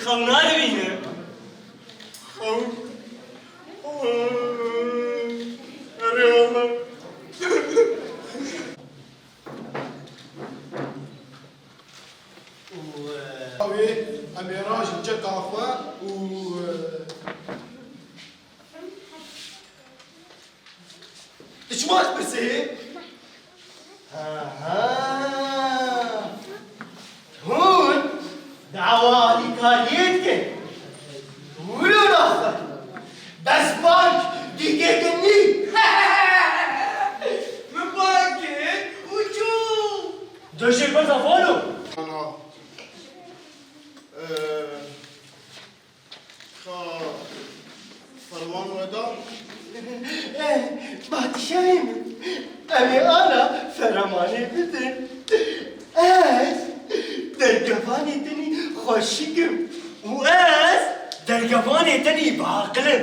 خەونە دەبینە ئەرێ وەڵا ئەوێ ئەمێ ڕاژی جەکاخوا و دچمات پرسێ هون دعوە ئالیکاریت کرد ولو ناخە بەس بانک دیگەکە نی من بانکێت وچوو دۆشێک بەرزە فۆلو أنا فرمان ودا باتشاهیم امی آنا فرمانه بدن از درگفان تنی خوشیگم و از درگفان تنی باقلم